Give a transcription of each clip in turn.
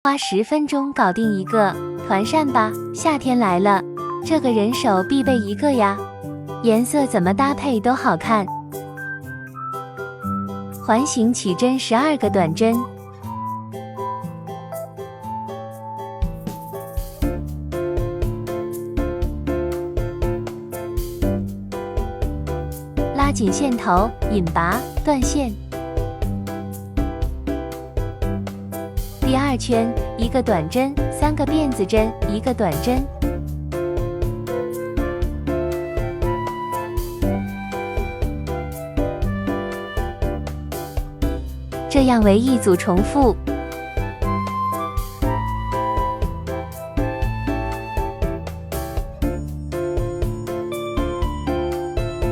花10分钟搞定一个团扇吧。夏天来了，这个人手必备一个呀。颜色怎么搭配都好看。环形起针12个短针，拉紧线头，引拔，断线。第2圈1个短针，3个辫子针，1个短针。这样为一组重复。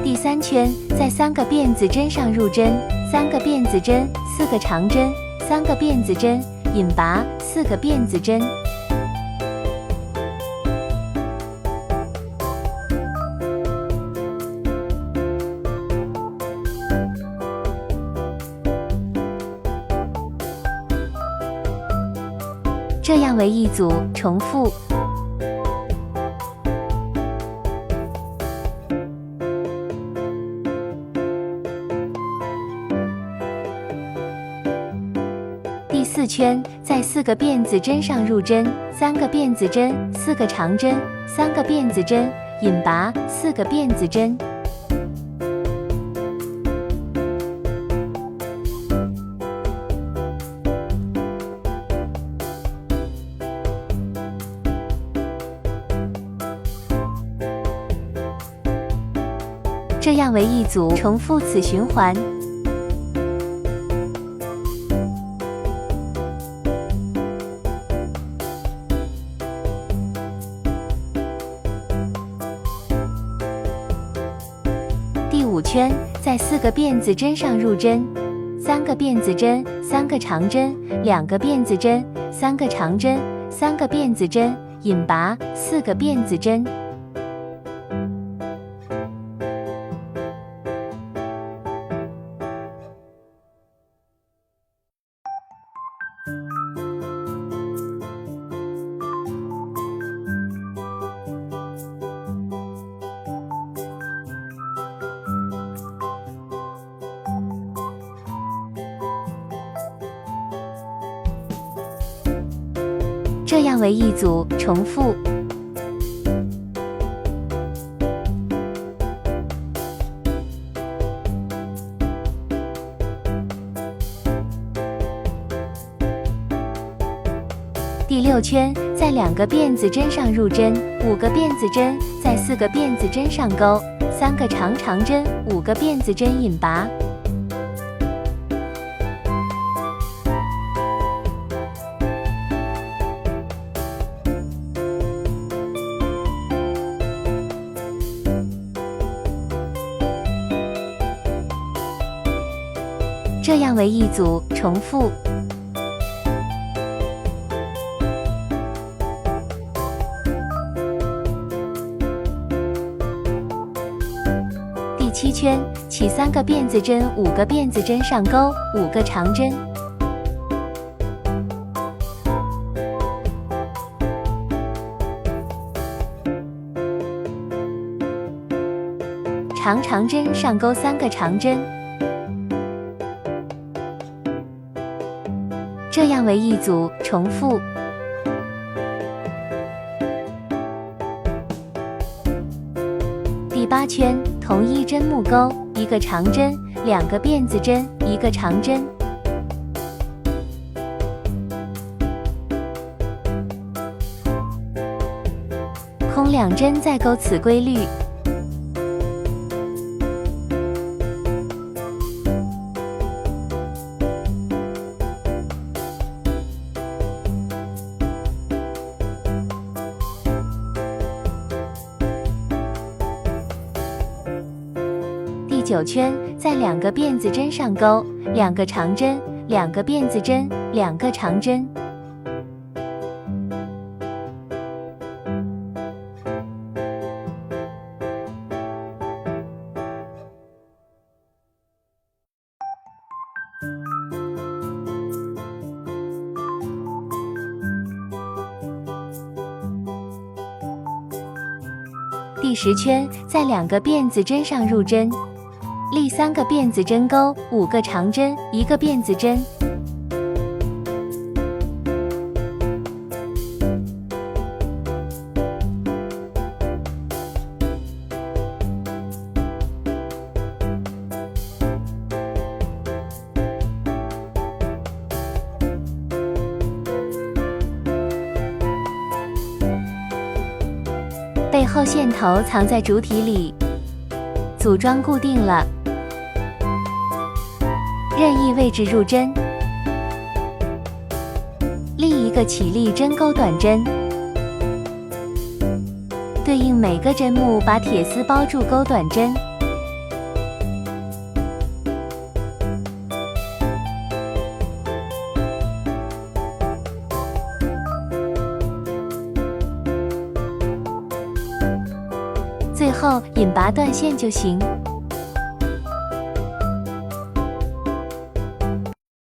第3圈在3个辫子针上入针，3个辫子针，4个长针，3个辫子针，引拔，4个辫子针。这样为一组重复。第4圈在4个辫子针上入针，3个辫子针，4个长针，3个辫子针，引拔，4个辫子针。这样为一组重复此循环。第5圈在4个辫子针上入针，3个辫子针，3个长针，2个辫子针，3个长针，3个辫子针，引拔，4个辫子针。这样为一组重复。第6圈在2个辫子针上入针，5个辫子针在4个辫子针上钩，3个长针，5个辫子针引拔。这样为一组重复。第7圈起3个辫子针，5个辫子针上钩，5个长针。长针上钩3个长针。这样为一组重复。第8圈同一针木钩，1个长针，2个辫子针，1个长针。空2针再钩此规律。第9圈在2个辫子针上钩，2个长针，2个辫子针，2个长针。第10圈在2个辫子针上入针，立3个辫子针钩，5个长针，1个辫子针。背后线头藏在主体里，组装固定了，任意位置入针，立一个起立针钩短针，对应每个针目把铁丝包住钩短针。最后引拔断线就行。